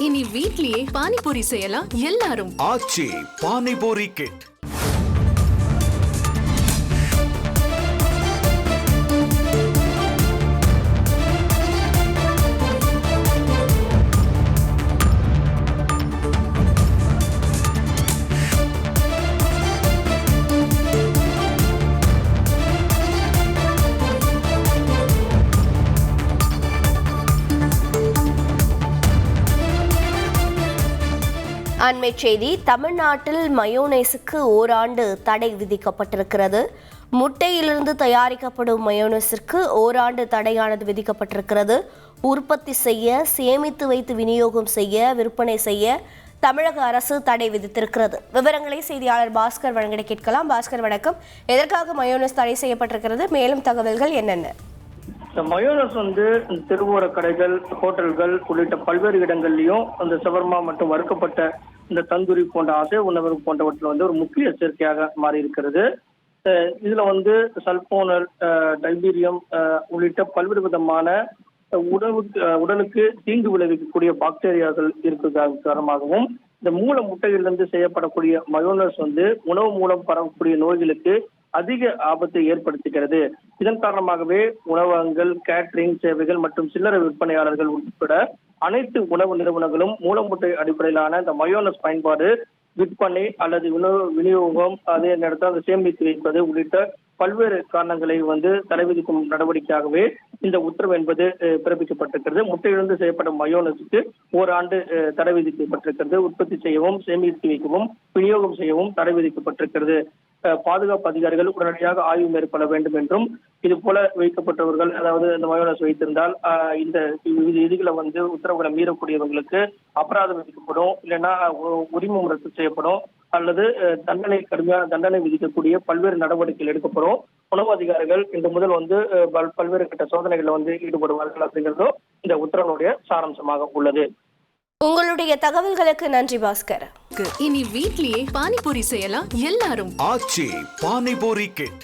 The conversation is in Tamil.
இனி வீட்லயே பானிபூரி செய்யலாம் எல்லாரும். ஆச்சி பானிபூரி கிட். அண்மை செய்தி. தமிழ்நாட்டில் மயோனைஸுக்கு ஓராண்டு தடை விதிக்கப்பட்டிருக்கிறது. முட்டையிலிருந்து தயாரிக்கப்படும் மயோனைஸிற்கு ஓராண்டு தடையானது விதிக்கப்பட்டிருக்கிறது. உற்பத்தி செய்ய, சேமித்து வைத்து விநியோகம் செய்ய, விற்பனை செய்ய தமிழக அரசு தடை விதித்திருக்கிறது. விவரங்களை செய்தியாளர் பாஸ்கர் வழங்கிட கேட்கலாம். பாஸ்கர் வணக்கம். எதற்காக மயோனைஸ் தடை செய்யப்பட்டிருக்கிறது? மேலும் தகவல்கள் என்னென்ன? இந்த மயோனஸ் தெருவோர கடைகள், ஹோட்டல்கள் உள்ளிட்ட பல்வேறு இடங்கள்லயும் அந்த சவர்மா மற்றும் வறுக்கப்பட்ட இந்த தந்தூரி போன்ற அசைவ உணவு போன்றவற்றில் ஒரு முக்கிய சேர்க்கையாக மாறி இருக்கிறது. இதுல சல்போனல், டைபீரியம் உள்ளிட்ட பல்வேறு விதமான உடலுக்கு தீங்கு விளைவிக்கக்கூடிய பாக்டீரியாக்கள் இருக்கிறது காரணமாகவும் இந்த மூல முட்டையிலிருந்து செய்யப்படக்கூடிய மயோனஸ் உணவு மூலம் பரவக்கூடிய நோய்களுக்கு அதிக ஆபத்தை ஏற்படுத்துகிறது. இதன் காரணமாகவே உணவகங்கள், கேட்டரிங் சேவைகள் மற்றும் சில்லறை விற்பனையாளர்கள் உட்பட அனைத்து உணவு நிறுவனங்களும் மூலமுட்டை அடிப்படையிலான இந்த மயோனஸ் பயன்பாடு, விற்பனை அல்லது உணவு விநியோகம், அதே நேரத்தில் அதை சேமித்து வைப்பது உள்ளிட்ட பல்வேறு காரணங்களை தடை விதிக்கும் நடவடிக்கையாகவே இந்த உத்தரவு என்பது பிறப்பிக்கப்பட்டிருக்கிறது. முட்டையிலிருந்து செய்யப்பட்ட மயோனஸுக்கு ஓராண்டு தடை விதிக்கப்பட்டிருக்கிறது. உற்பத்தி செய்யவும், சேமித்து வைக்கவும், விநியோகம் செய்யவும் தடை விதிக்கப்பட்டிருக்கிறது. பாதுகாப்பு அதிகாரிகள் உடனடியாக ஆய்வு மேற்கொள்ள வேண்டும் என்றும், இது போல வைக்கப்பட்டவர்கள், அதாவது இந்த மயோனஸ் வைத்திருந்தால் இந்த விதிகளை உத்தரவுகளை மீறக்கூடியவர்களுக்கு அபராதம் விதிக்கப்படும், இல்லைன்னா உரிமம் ரத்து செய்யப்படும், அல்லது கடுமையான தண்டனை விதிக்கக்கூடிய பல்வேறு நடவடிக்கைகள் எடுக்கப்படும். உணவு அதிகாரிகள் இன்று முதல் பல்வேறு கட்ட சோதனைகளில் ஈடுபடுவார்கள் அப்படிங்கிறதும் இந்த உத்தரவுடைய சாராம்சமாக உள்ளது. உங்களுடைய தகவல்களுக்கு நன்றி பாஸ்கர். இனி வீட்லயே பானிபூரி செய்யலாம் எல்லாரும். ஆச்சி பானிபூரி கிட்.